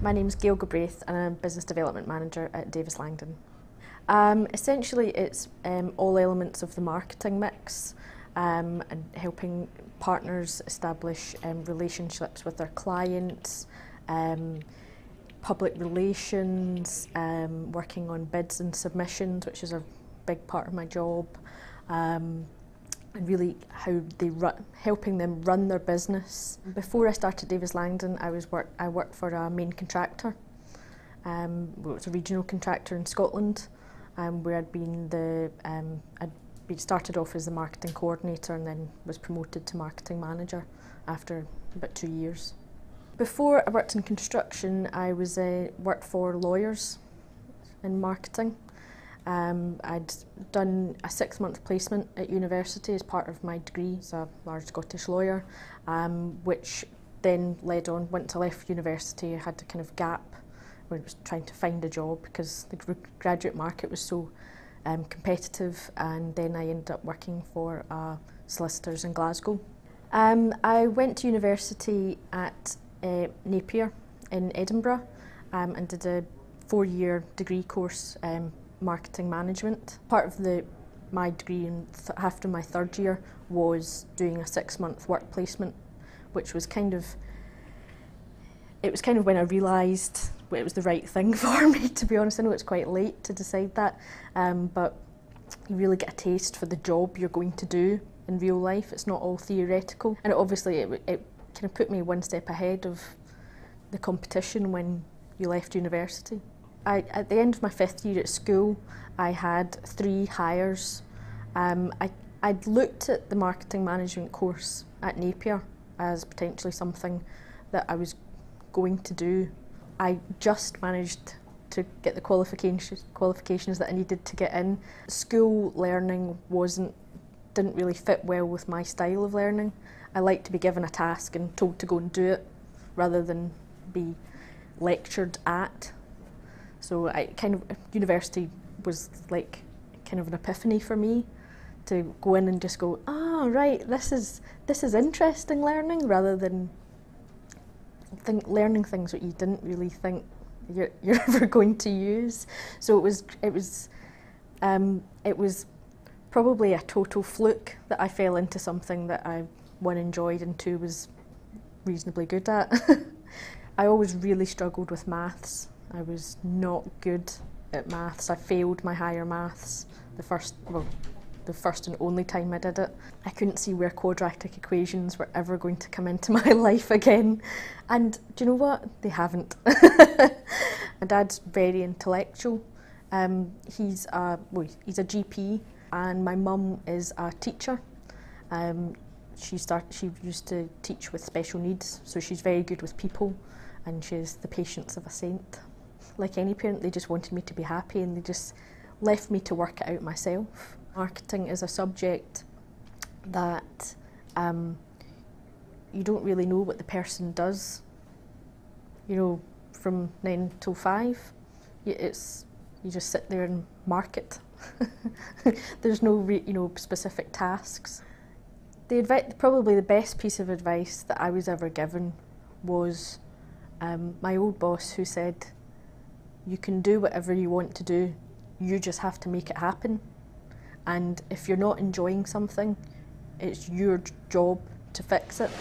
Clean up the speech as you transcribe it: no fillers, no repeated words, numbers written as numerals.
My name's Gail and I'm Business Development Manager at Davis Langdon. Essentially it's all elements of the marketing mix and helping partners establish relationships with their clients, public relations, working on bids and submissions, which is a big part of my job, and really how they helping them run their business. Before I started Davis Langdon, I worked for a main contractor. It was a regional contractor in Scotland, where I'd started off as the marketing coordinator and then was promoted to marketing manager after about 2 years. Before I worked in construction, I worked for lawyers in marketing. I'd done a 6-month placement at university as part of my degree as a large Scottish lawyer, which then led on, once I left university, I had a kind of gap when I was trying to find a job because the graduate market was so competitive, and then I ended up working for solicitors in Glasgow. I went to university at Napier in Edinburgh and did a 4-year degree course, marketing management. Part of my degree after my 3rd year was doing a 6-month work placement, which was kind of when I realised it was the right thing for me, to be honest. I know it's quite late to decide that, but you really get a taste for the job you're going to do in real life. It's not all theoretical, and obviously it kind of put me one step ahead of the competition when you left university. At the end of my 5th year at school, I had 3 hires. I'd looked at the marketing management course at Napier as potentially something that I was going to do. I just managed to get the qualifications that I needed to get in. School learning didn't really fit well with my style of learning. I like to be given a task and told to go and do it rather than be lectured at. So university was like kind of an epiphany for me, to go in and just go, right, this is interesting learning, rather than learning things that you didn't really think you're ever going to use. So it was probably a total fluke that I fell into something that I, 1, enjoyed and 2, was reasonably good at. I always really struggled with maths. I was not good at maths. I failed my higher maths the first and only time I did it. I couldn't see where quadratic equations were ever going to come into my life again. And do you know what? They haven't. My dad's very intellectual. He's a GP, and my mum is a teacher. She used to teach with special needs, so she's very good with people, and she has the patience of a saint. Like any parent, they just wanted me to be happy, and they just left me to work it out myself. Marketing is a subject that you don't really know what the person does. You know, from 9 till 5, you just sit there and market. There's no specific tasks. Probably the best piece of advice that I was ever given was my old boss, who said, "You can do whatever you want to do, you just have to make it happen. And if you're not enjoying something, it's your job to fix it."